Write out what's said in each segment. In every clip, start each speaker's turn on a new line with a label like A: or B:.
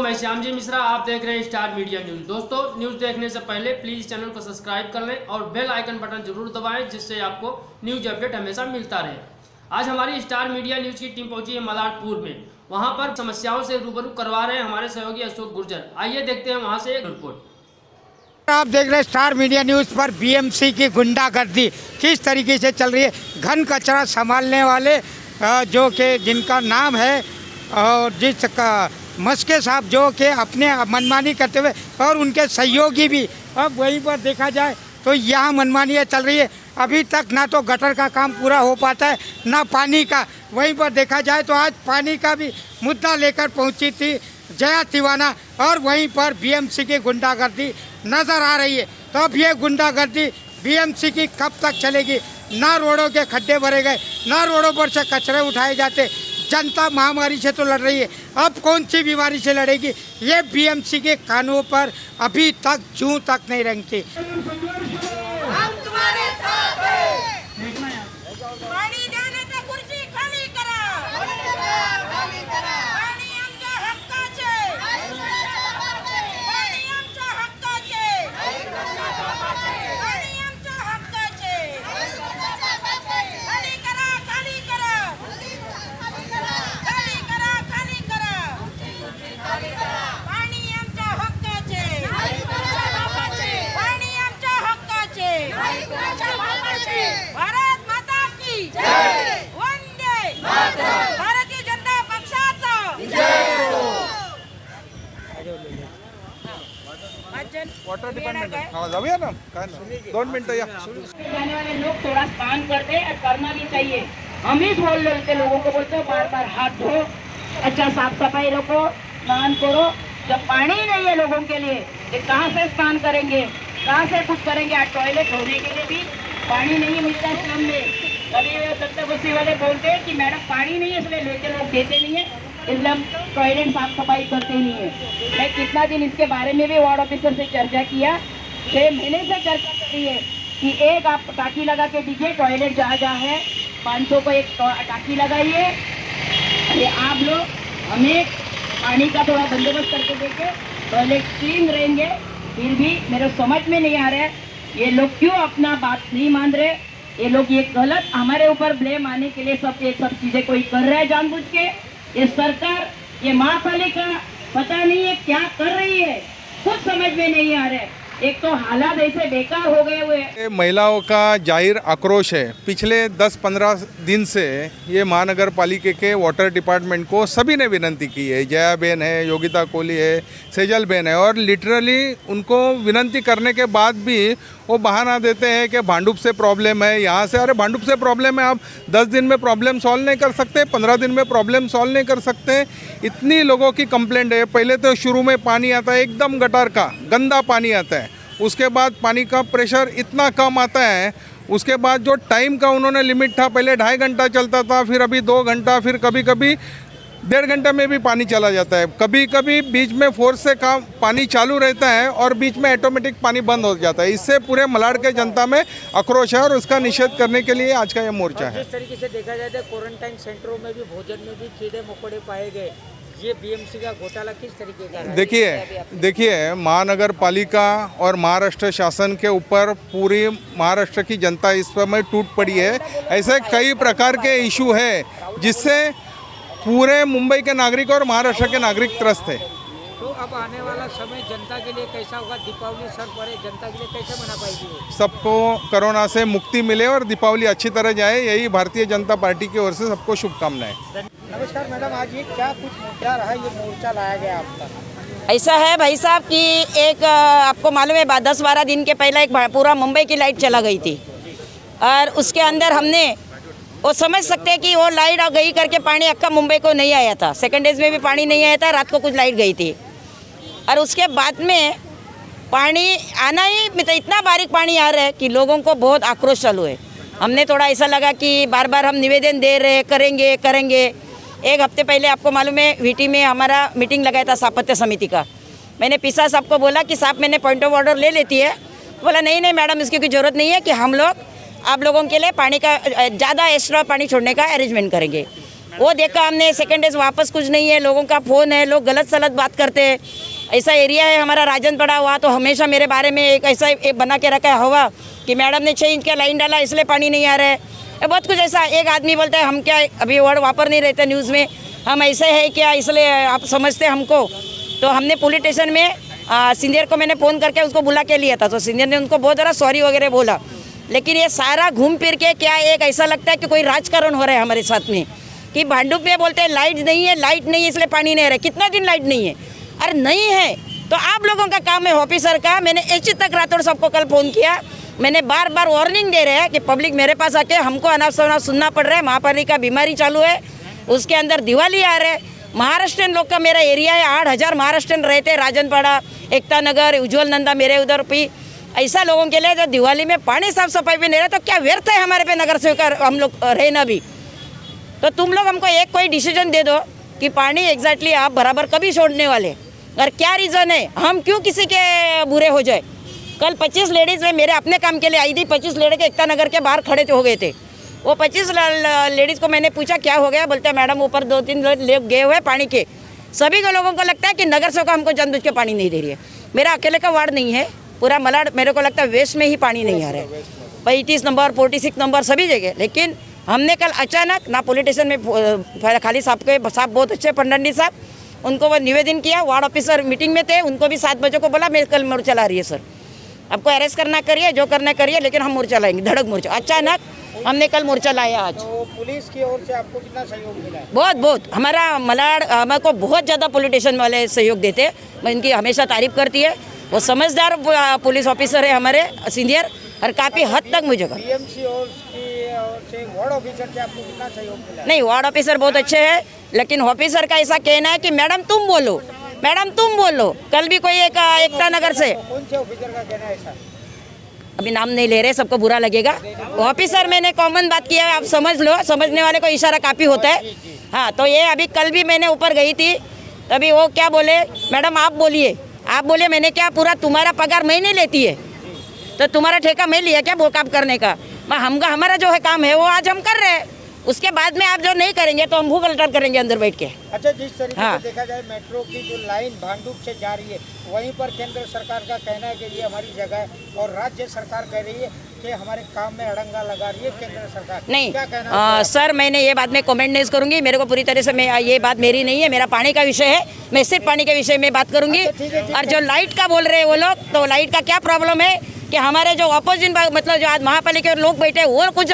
A: मैं श्याम जी मिश्रा, आप देख रहे हैं स्टार मीडिया न्यूज। दोस्तों, न्यूज देखने से पहले प्लीज चैनल को सब्सक्राइब कर लें और बेल आइकन बटन जरूर दबाएं, जिससे आपको न्यूज अपडेट हमेशा मिलता रहे। आज हमारी स्टार मीडिया न्यूज की टीम पहुंची है मलारपुर में। वहां पर समस्याओं से रूबरू करवा रहे हैं हमारे सहयोगी अशोक गुर्जर। आइए देखते हैं वहां से एक रिपोर्ट।
B: आप देख रहे हैं स्टार मीडिया न्यूज़ पर बीएमसी की गुंडागर्दी किस तरीके से चल रही है। घन कचरा संभालने वाले जो कि जिनका नाम है और जिसका मस्के साहब जो कि अपने मनमानी करते हुए और उनके सहयोगी भी, अब वहीं पर देखा जाए तो यहाँ मनमानी चल रही है। अभी तक ना तो गटर का काम पूरा हो पाता है ना पानी का। वहीं पर देखा जाए तो आज पानी का भी मुद्दा लेकर पहुंची थी जया तिवाना और वहीं पर बीएमसी की गुंडागर्दी नज़र आ रही है। तो अब ये गुंडागर्दी बीएमसी की कब तक चलेगी? ना रोडों के खड्डे भरे गए, ना रोडों पर से कचरे उठाए जाते। जनता महामारी से तो लड़ रही है, अब कौन सी बीमारी से लड़ेगी? ये बीएमसी के कानों पर अभी तक जूं तक नहीं रेंगती।
C: हम तुम्हारे साथ हैं। पानी जाने पे कुर्सी खाली करा। पाणी आमच्या हक्काचे। पाणी आमच्या हक्काचे। पाणी आमच्या हक्काचे। खाली करा, खाली करा। खाली करा, खाली करा। पाणी आमच्या हक्काचे। पाणी आमच्या हक्काचे। भारत माता की जय। वंदे मातरम। भारतीय जनता पक्षाचा
D: वाटर डिपार्टमेंट जाऊया ना, काय ना 2 मिनिटं या।
E: जाने वाले लोग थोड़ा स्नान करते और करना भी चाहिए। हम ही बोल रहे लोगों को, बोलते बार बार हाथ धो, अच्छा साफ सफाई रखो, स्नान करो। जब पानी नहीं है लोगों के लिए तो कहाँ से स्नान करेंगे, कहाँ से कुछ करेंगे? आज टॉयलेट धोने के लिए भी पानी नहीं मिलता है शाम में। कभी सत्तर बस्ती वाले बोलते हैं कि मैडम पानी नहीं है, इसलिए लेके लोग देते नहीं है, इसलिए हम टॉयलेट साफ सफाई करते नहीं है। मैं कितना दिन इसके बारे में भी वार्ड ऑफिसर से चर्चा किया, 6 महीने से चर्चा कर रही है कि एक आप टाकी लगा के दीजिए, टॉयलेट जहाँ जहाँ है 500 को एक टाकी लगाइए। अरे आप लोग हमें पानी का थोड़ा बंदोबस्त करके देके टॉयलेट क्लीन रहेंगे। फिर भी मेरे समझ में नहीं आ रहा है ये लोग क्यों अपना बात नहीं मान रहे। ये लोग ये गलत हमारे ऊपर ब्लेम आने के लिए सब चीजें कोई कर रहा है जानबूझ के। ये सरकार, ये महापालिका पता नहीं है क्या कर रही है, कुछ समझ में नहीं आ रहा है। एक तो हालात ऐसे बेकार हो गए हुए हैं।
D: महिलाओं का जाहिर आक्रोश है। पिछले 10-15 दिन से ये महानगर पालिका के वाटर डिपार्टमेंट को सभी ने विनती की है। जया बेन है, योगिता कोहली है, सेजल बेन है, और लिटरली उनको विनती करने के बाद भी वो बहाना देते हैं कि भांडुप से प्रॉब्लम है, यहाँ से। अरे भांडुप से प्रॉब्लम है, आप 10 दिन में प्रॉब्लम सॉल्व नहीं कर सकते, 15 दिन में प्रॉब्लम सॉल्व नहीं कर सकते। इतनी लोगों की कंप्लेंट है। पहले तो शुरू में पानी आता है एकदम गटर का गंदा पानी आता है, उसके बाद पानी का प्रेशर इतना कम आता है, उसके बाद जो टाइम का उन्होंने लिमिट था, पहले 2.5 घंटा चलता था, फिर अभी 2 घंटा, फिर कभी कभी 1.5 घंटा में भी पानी चला जाता है। कभी कभी बीच में फोर्स से काम पानी चालू रहता है और बीच में ऑटोमेटिक पानी बंद हो जाता है। इससे पूरे मलाड के जनता में आक्रोश है और उसका निषेध करने के लिए आज का ये मोर्चा है।
F: जिस तरीके से देखा जाए तो क्वारंटाइन सेंटरों में भी भोजन में भी कीड़े मकोड़े पाए गए, ये बीएमसी का घोटाला किस तरीके का है?
D: देखिए महानगर पालिका और महाराष्ट्र शासन के ऊपर पूरी महाराष्ट्र की जनता इस समय टूट पड़ी है। ऐसे कई प्रकार के इशू है जिससे पूरे मुंबई के नागरिक और महाराष्ट्र के नागरिक त्रस्त है।
F: तो अब आने वाला समय जनता के लिए कैसा होगा? दीपावली सर पड़े, जनता के लिए कैसे मना पाएगी?
D: सबको कोरोना से मुक्ति मिले और दीपावली अच्छी तरह जाए, यही भारतीय जनता पार्टी की ओर से सबको शुभकामनाएं।
F: नमस्कार मैडम, आज ये क्या कुछ मुद्दा रहा, ये मोर्चा लाया गया आपका?
E: ऐसा है भाई साहब कि एक आपको मालूम है 10-12 दिन के पहले एक पूरा मुंबई की लाइट चला गई थी और उसके अंदर हमने वो समझ सकते हैं कि वो लाइट गई करके पानी अक्का मुंबई को नहीं आया था। सेकंड डेज में भी पानी नहीं आया था, रात को कुछ लाइट गई थी और उसके बाद में पानी आना ही मतलब इतना बारीक पानी आ रहा है कि लोगों को बहुत आक्रोश चालू है। हमने थोड़ा ऐसा लगा कि बार बार हम निवेदन दे रहे करेंगे। एक हफ्ते पहले आपको मालूम है वीटी में हमारा मीटिंग लगाया था स्थापत्य समिति का। मैंने पीसा साहब को बोला कि साहब मैंने पॉइंट ऑफ ऑर्डर ले लेती है। बोला नहीं मैडम, इसकी कोई ज़रूरत नहीं है कि हम लोग आप लोगों के लिए पानी का ज़्यादा एक्स्ट्रा पानी छोड़ने का अरेंजमेंट करेंगे। वो देखा हमने सेकेंड डे वापस कुछ नहीं है, लोगों का फ़ोन है, लोग गलत सलत बात करते हैं। ऐसा एरिया है हमारा राजनपड़ा, हुआ तो हमेशा मेरे बारे में एक ऐसा एक बना के रखा है हवा कि मैडम ने 6 इंच का लाइन डाला इसलिए पानी नहीं आ रहा है। बहुत कुछ ऐसा। एक आदमी बोलता है हम क्या अभी वर्ड वापर नहीं रहते न्यूज़ में, हम ऐसे है क्या इसलिए आप समझते हमको। तो हमने पुलिस स्टेशन में सीनियर को मैंने फ़ोन करके उसको बुला के लिया था, तो सीनियर ने उनको बहुत ज़रा सॉरी वगैरह बोला। लेकिन ये सारा घूम फिर के क्या एक ऐसा लगता है कि कोई राजकारण हो रहा है हमारे साथ में, कि भांडुप में बोलते हैं लाइट नहीं है इसलिए पानी नहीं आ रहा है। कितना दिन लाइट नहीं है? अरे नहीं है तो आप लोगों का काम है ऑफिसर का। मैंने एच तक रातों सबको कल फ़ोन किया, मैंने बार बार वार्निंग दे रहे हैं कि पब्लिक मेरे पास आके हमको अनाप शनाप सुनना पड़ रहा है। महापालिका बीमारी चालू है, उसके अंदर दिवाली आ रहे हैं। महाराष्ट्रियन लोग का मेरा एरिया है, 8,000 महाराष्ट्रियन रहते हैं, राजनपाड़ा, एकता नगर, उज्जवल नंदा मेरे उधर भी। ऐसा लोगों के लिए जो दिवाली में पानी साफ सफाई भी नहीं रहे तो क्या व्यर्थ है हमारे पे नगर सेवक हम लोग रहना भी। तो तुम लोग हमको एक कोई डिसीजन दे दो कि पानी एग्जैक्टली आप बराबर कभी छोड़ने वाले, और क्या रीज़न है, हम क्यों किसी के बुरे हो जाए। कल 25 लेडीज़ में मेरे अपने काम के लिए आई थी, 25 लेडीज़ एकता नगर के बाहर खड़े हो गए थे। वो 25 लेडीज़ को मैंने पूछा क्या हो गया, बोलते मैडम ऊपर 2-3 लोग गए हुए पानी के। सभी को लोगों को लगता है कि नगर सेवक हमको जानबूझ के पानी नहीं दे रही है। मेरा अकेले का वार्ड नहीं है, पूरा मलाड मेरे को लगता है वेस्ट में ही पानी नहीं आ रहा है, 35 नंबर 46 नंबर सभी जगह। लेकिन हमने कल अचानक ना पुलिस स्टेशन में खाली साहब के साहब बहुत अच्छे पंडंडी साहब, उनको वो निवेदन किया, वार्ड ऑफिसर मीटिंग में थे, उनको भी 7 बजे को बोला मैं कल मोर्चा ला रही है सर, आपको अरेस्ट करना करिए जो करना करिए, लेकिन हम मोर्चा लाएंगे, धड़क मोर्चा। अचानक हमने कल मोर्चा लाया आज।
F: तो पुलिस की ओर से आपको कितना सहयोग मिला है?
E: बहुत हमारा मलाड हमको बहुत ज़्यादा पॉलिटिशियन वाले सहयोग देते हैं, मैं इनकी हमेशा तारीफ करती है। वो समझदार पुलिस ऑफिसर है हमारे सीनियर, और काफ़ी हद तक मुझे
F: बीएमसी और से वार्ड ऑफिसर से आपको कितना सहयोग मिला?
E: नहीं, वार्ड ऑफिसर बहुत अच्छे हैं, लेकिन ऑफिसर का ऐसा कहना है कि मैडम तुम बोलो, मैडम तुम बोलो। कल भी कोई एक एकता नगर से,
F: कौन से ऑफिसर का कहना है ऐसा?
E: अभी नाम नहीं ले रहे, सबको बुरा लगेगा। ऑफिसर मैंने कॉमन बात किया है, आप समझ लो, समझने वाले को इशारा काफ़ी होता है। हाँ, तो ये अभी कल भी मैंने ऊपर गई थी, तभी वो क्या बोले, मैडम आप बोलिए। मैंने क्या पूरा तुम्हारा पगार मैं नहीं लेती है, तो तुम्हारा ठेका मैं लिया क्या वो काम करने का? हमारा जो है काम है वो आज हम कर रहे हैं, उसके बाद में आप जो नहीं करेंगे तो हम भूख हड़ताल करेंगे अंदर बैठ के।
F: अच्छा, जिस तरीके से देखा जाए मेट्रो की जो लाइन भांडुप से जा रही है, वहीं पर केंद्र सरकार का कहना है कि ये हमारी जगह है, और राज्य सरकार कह रही है कि हमारे काम में अड़ंगा लगा रही है केंद्र सरकार।
E: नहीं
F: क्या कहना
E: सर, मैंने ये बात में कमेंट नहीं करूंगी, मेरे को पूरी तरह से ये बात मेरी नहीं है, मेरा पानी का विषय है, मैं सिर्फ पानी के विषय में बात करूंगी। और जो लाइट का बोल रहे हैं वो लोग, तो लाइट का क्या प्रॉब्लम है कि हमारे जो अपोजिट मतलब जो आज महापालिका के लोग बैठे वो कुछ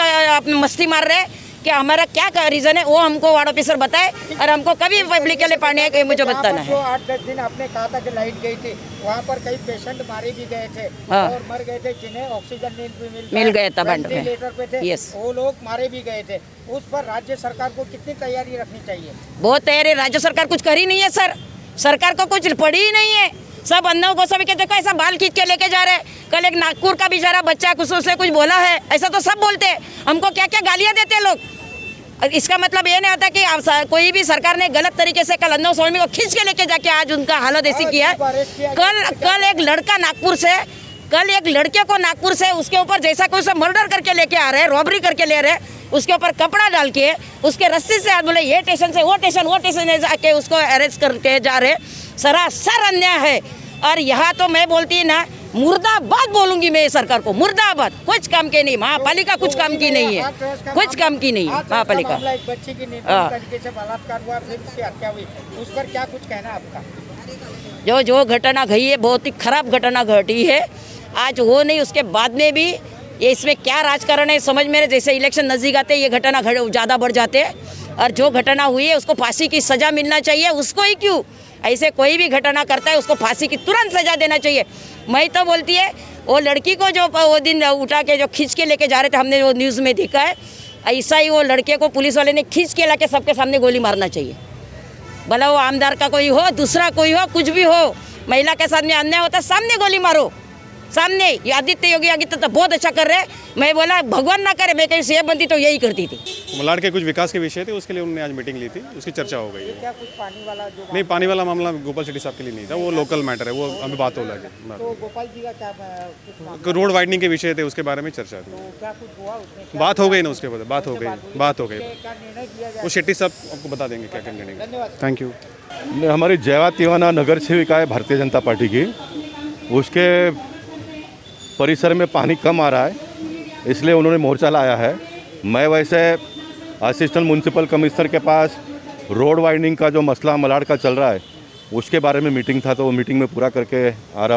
E: मस्ती मार रहे हैं कि हमारा क्या रीज़न है, वो हमको वार्ड ऑफिसर बताए, और हमको कभी पब्लिक के लिए पानी है मुझे बताना है।
F: 8-10 दिन आपने कहा था कि लाइट गई थी, वहाँ पर कई पेशेंट मारे भी गए थे और मर गए थे, जिन्हें ऑक्सीजन मिल गया था, वेंटिलेटर पे थे, वो लोग मारे भी गए थे। उस पर राज्य सरकार को कितनी तैयारी रखनी चाहिए? बहुत
E: तैयारी। राज्य सरकार कुछ कर ही नहीं है सर, सरकार को कुछ पड़ी ही नहीं है। सब अंधों को सभी के देखो ऐसा बाल खींच के लेके जा रहे हैं। कल एक नागपुर का बेचारा बच्चा कुछ उसने कुछ बोला है, ऐसा तो सब बोलते हैं, हमको क्या क्या गालियाँ देते हैं लोग। इसका मतलब ये नहीं होता कि आप कोई भी सरकार ने गलत तरीके से कल अंधों स्वामी को खींच के लेके जाके आज उनका हालत ऐसी किया है। कल एक लड़का नागपुर से, कल एक लड़के को नागपुर से उसके ऊपर जैसा कोई उसे मर्डर करके लेके आ रहे हैं, रॉबरी करके ले रहे हैं, उसके ऊपर कपड़ा डाल के उसके रस्सी से बोले ये स्टेशन से वो स्टेशन जाके उसको अरेस्ट करके जा रहे। सरासर अन्याय है। और यहाँ तो मैं बोलती ना, मुर्दाबाद बोलूंगी मैं सरकार को, मुर्दाबाद। कुछ काम के नहीं, महापालिका कुछ काम की नहीं है, कुछ काम की नहीं है महापालिका।
F: एक बच्ची की तरीके से बलात्कार हुआ, फिर उसकी हत्या हुई, उस पर क्या कुछ कहना आपका?
E: जो घटना घटी है बहुत ही खराब घटना घटी है। आज वो नहीं, उसके बाद में भी ये इसमें क्या राजकारण है समझ में, जैसे इलेक्शन नज़दीक आते ये घटना ज़्यादा बढ़ जाते हैं। और जो घटना हुई है उसको फांसी की सज़ा मिलना चाहिए, उसको ही क्यों, ऐसे कोई भी घटना करता है उसको फांसी की तुरंत सज़ा देना चाहिए। मैं तो बोलती है वो लड़की को जो वो दिन उठा के जो खींच के लेके जा रहे थे, हमने वो न्यूज़ में देखा है, ऐसा ही वो लड़के को पुलिस वाले ने खींच के लाके सबके सामने गोली मारना चाहिए। भला वो आमदार का कोई हो, दूसरा कोई हो, कुछ भी हो, महिला के साथ में अन्याय होता है, सामने गोली मारो,
C: सामने ये आदित्य योगी तो बहुत अच्छा कर रहे हैं। मैं बोला भगवान ना करे, मैं कहीं सीएम बनती तो यही करती थी।
G: मलाड के कुछ विकास के विषय थे, उसके लिए उन्होंने आज मीटिंग ली थी, उसकी चर्चा हो गई है।
F: क्या कुछ पानी वाला जो
G: नहीं, पानी वाला मामला गोपाल शेट्टी साहब के लिए नहीं था, वो लोकल मैटर है, वो अभी बात हो लगे।
F: तो गोपाल जी का क्या कुछ
G: रोड वाइडनिंग के विषय थे, उसके बारे में चर्चा थी।
F: तो क्या कुछ हुआ उसमें?
G: बात हो गई ना उसके बाद, बात हो गई।
F: क्या निर्णय किया जाए?
G: वो शेट्टी साहब आपको बता देंगे क्या क्या निर्णय।
F: धन्यवाद।
G: Thank you.
H: हमारी जया तिवाना नगर सेविका है भारतीय जनता पार्टी की, उसके परिसर में पानी कम आ रहा है, इसलिए उन्होंने मोर्चा लाया है। मैं वैसे असिस्टेंट म्यूनसिपल कमिश्नर के पास रोड वाइडनिंग का जो मसला मलाड का चल रहा है उसके बारे में मीटिंग था, तो वो मीटिंग में पूरा करके आ रहा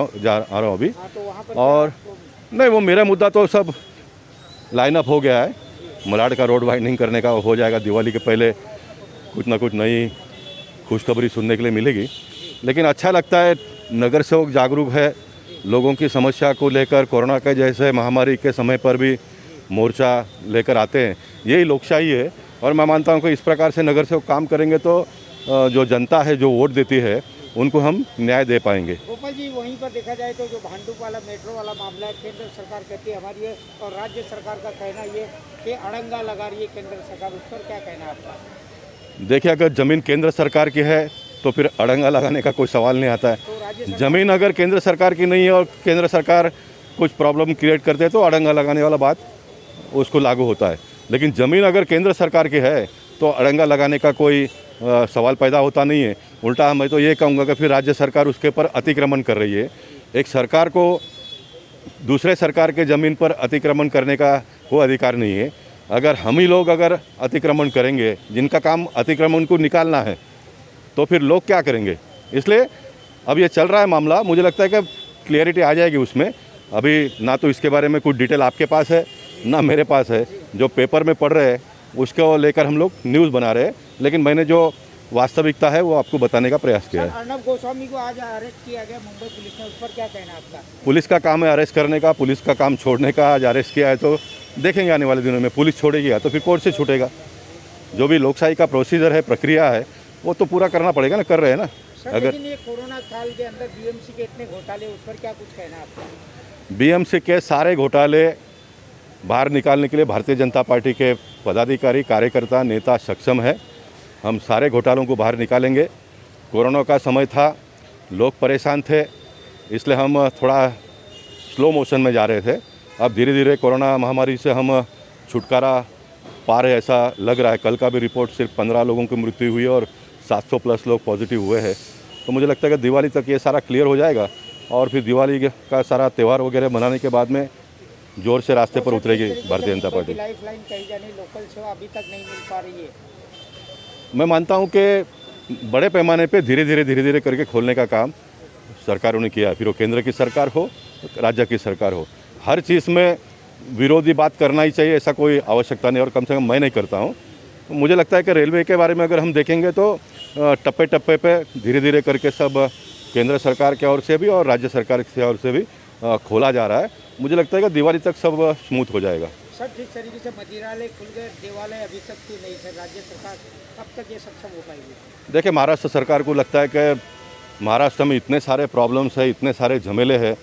H: हूँ अभी। और नहीं, वो मेरा मुद्दा तो सब लाइन अप हो गया है। मलाड का रोड वाइडनिंग करने का हो जाएगा, दिवाली के पहले कुछ ना कुछ नई खुशखबरी सुनने के लिए मिलेगी। लेकिन अच्छा लगता है नगर सेवक जागरूक है, लोगों की समस्या को लेकर कोरोना के जैसे महामारी के समय पर भी मोर्चा लेकर आते हैं। यही लोकशाही है और मैं मानता हूं कि इस प्रकार से नगर सेवक काम करेंगे तो जो जनता है, जो वोट देती है, उनको हम न्याय दे पाएंगे।
F: गोपाल जी, वहीं पर देखा जाए तो जो भांडुप वाला मेट्रो वाला मामला है, केंद्र सरकार कहती है हमारी है और राज्य सरकार का कहना ये कि अड़ंगा लगा रही है केंद्र सरकार, उस पर क्या कहना है आपका?
H: देखिए, अगर ज़मीन केंद्र सरकार की है तो फिर अड़ंगा लगाने का कोई सवाल नहीं आता है। ज़मीन अगर केंद्र सरकार की नहीं है और केंद्र सरकार कुछ प्रॉब्लम क्रिएट करते हैं तो अड़ंगा लगाने वाला बात उसको लागू होता है। लेकिन ज़मीन अगर केंद्र सरकार की है तो अड़ंगा लगाने का कोई सवाल पैदा होता नहीं है। उल्टा मैं तो ये कहूँगा कि फिर राज्य सरकार उसके ऊपर अतिक्रमण कर रही है। एक सरकार को दूसरे सरकार के ज़मीन पर अतिक्रमण करने का कोई अधिकार नहीं है। अगर हम ही लोग अगर अतिक्रमण करेंगे, जिनका काम अतिक्रमण को निकालना है, तो फिर लोग क्या करेंगे? इसलिए अब ये चल रहा है मामला, मुझे लगता है कि क्लियरिटी आ जाएगी उसमें। अभी ना तो इसके बारे में कुछ डिटेल आपके पास है ना मेरे पास है। जो पेपर में पढ़ रहे हैं उसको लेकर हम लोग न्यूज़ बना रहे हैं, लेकिन मैंने जो वास्तविकता है वो आपको बताने का प्रयास किया है।
F: अर्नब गोस्वामी को आज अरेस्ट किया गया मुंबई पुलिस ने, उस पर क्या कहना है आपका?
H: पुलिस का काम है अरेस्ट करने का, पुलिस का काम छोड़ने का। आज अरेस्ट किया है तो देखेंगे आने वाले दिनों में पुलिस छोड़ेगी या तो फिर कोर्ट से छूटेगा। जो भी लोकशाही का प्रोसीजर है, प्रक्रिया है, वो तो पूरा करना पड़ेगा ना, कर रहे हैं ना।
F: अगर ये कोरोना काल के अंदर बीएमसी के इतने घोटाले, उस पर क्या कुछ कहना है आपका?
H: बीएमसी के सारे घोटाले बाहर निकालने के लिए भारतीय जनता पार्टी के पदाधिकारी, कार्यकर्ता, नेता सक्षम है। हम सारे घोटालों को बाहर निकालेंगे। कोरोना का समय था, लोग परेशान थे, इसलिए हम थोड़ा स्लो मोशन में जा रहे थे। अब धीरे धीरे कोरोना महामारी से हम छुटकारा पा रहे ऐसा लग रहा है। कल का भी रिपोर्ट सिर्फ 15 लोगों की मृत्यु हुई और 700 प्लस लोग पॉजिटिव हुए हैं। तो मुझे लगता है कि दिवाली तक ये सारा क्लियर हो जाएगा और फिर दिवाली का सारा त्यौहार वगैरह मनाने के बाद में जोर से रास्ते पर उतरेगी भारतीय जनता पार्टी।
F: लाइफलाइन कही जाने लोकल सेवा अभी तक नहीं मिल पा रही है।
H: मैं मानता हूं कि बड़े पैमाने पे धीरे धीरे करके खोलने का काम सरकारों ने किया, फिर वो केंद्र की सरकार हो, राज्य की सरकार हो। हर चीज़ में विरोधी बात करना ही चाहिए ऐसा कोई आवश्यकता नहीं, और कम से कम मैं नहीं करता हूं। मुझे लगता है कि रेलवे के बारे में अगर हम देखेंगे तो टप्पे टप्पे पे धीरे धीरे करके सब केंद्र सरकार की ओर से भी और राज्य सरकार की ओर से भी खोला जा रहा है। मुझे लगता है कि दिवाली तक सब स्मूथ हो जाएगा।
F: सर, जिस तरीके से मंदिरालय खुल गए, देवालय अभी तक क्यों नहीं? सर, राज्य सरकार कब तक ये सक्षम हो पाएगी?
H: देखिए, महाराष्ट्र सरकार को लगता है कि महाराष्ट्र में इतने सारे प्रॉब्लम्स है, इतने सारे झमेले हैं,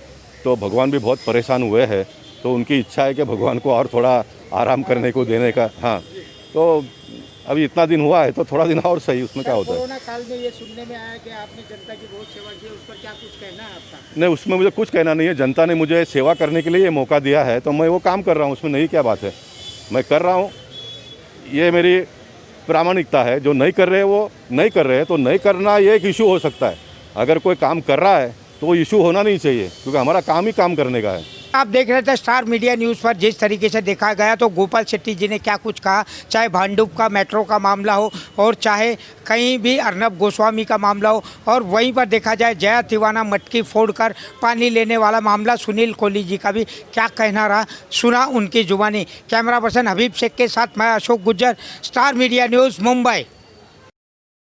H: तो भगवान भी बहुत परेशान हुए हैं, तो उनकी इच्छा है कि भगवान को और थोड़ा आराम करने को देने का। हाँ, तो अभी इतना दिन हुआ है तो थोड़ा दिन और सही, उसमें क्या होता है।
F: कोरोना काल में ये सुनने में आया कि आपने जनता की बहुत सेवा की, उस पर क्या कुछ कहना है आपका?
H: नहीं, उसमें मुझे कुछ कहना नहीं है। जनता ने मुझे सेवा करने के लिए ये मौका दिया है तो मैं वो काम कर रहा हूँ, उसमें नहीं क्या बात है, मैं कर रहा हूँ। ये मेरी प्रामाणिकता है। जो नहीं कर रहे वो नहीं कर रहे, तो नहीं करना ये एक इशू हो सकता है। अगर कोई काम कर रहा है तो वो इशू होना नहीं चाहिए, क्योंकि हमारा काम ही काम करने का है।
B: आप देख रहे थे स्टार मीडिया न्यूज़ पर। जिस तरीके से देखा गया तो गोपाल शेट्टी जी ने क्या कुछ कहा, चाहे भांडुप का मेट्रो का मामला हो और चाहे कहीं भी अर्नब गोस्वामी का मामला हो, और वहीं पर देखा जाए जया तिवाना मटकी फोड़कर पानी लेने वाला मामला, सुनील कोहली जी का भी क्या कहना रहा, सुना उनकी जुबानी। कैमरा पर्सन हबीब शेख के साथ मैं Ashok Gujjar, star media news, Mumbai.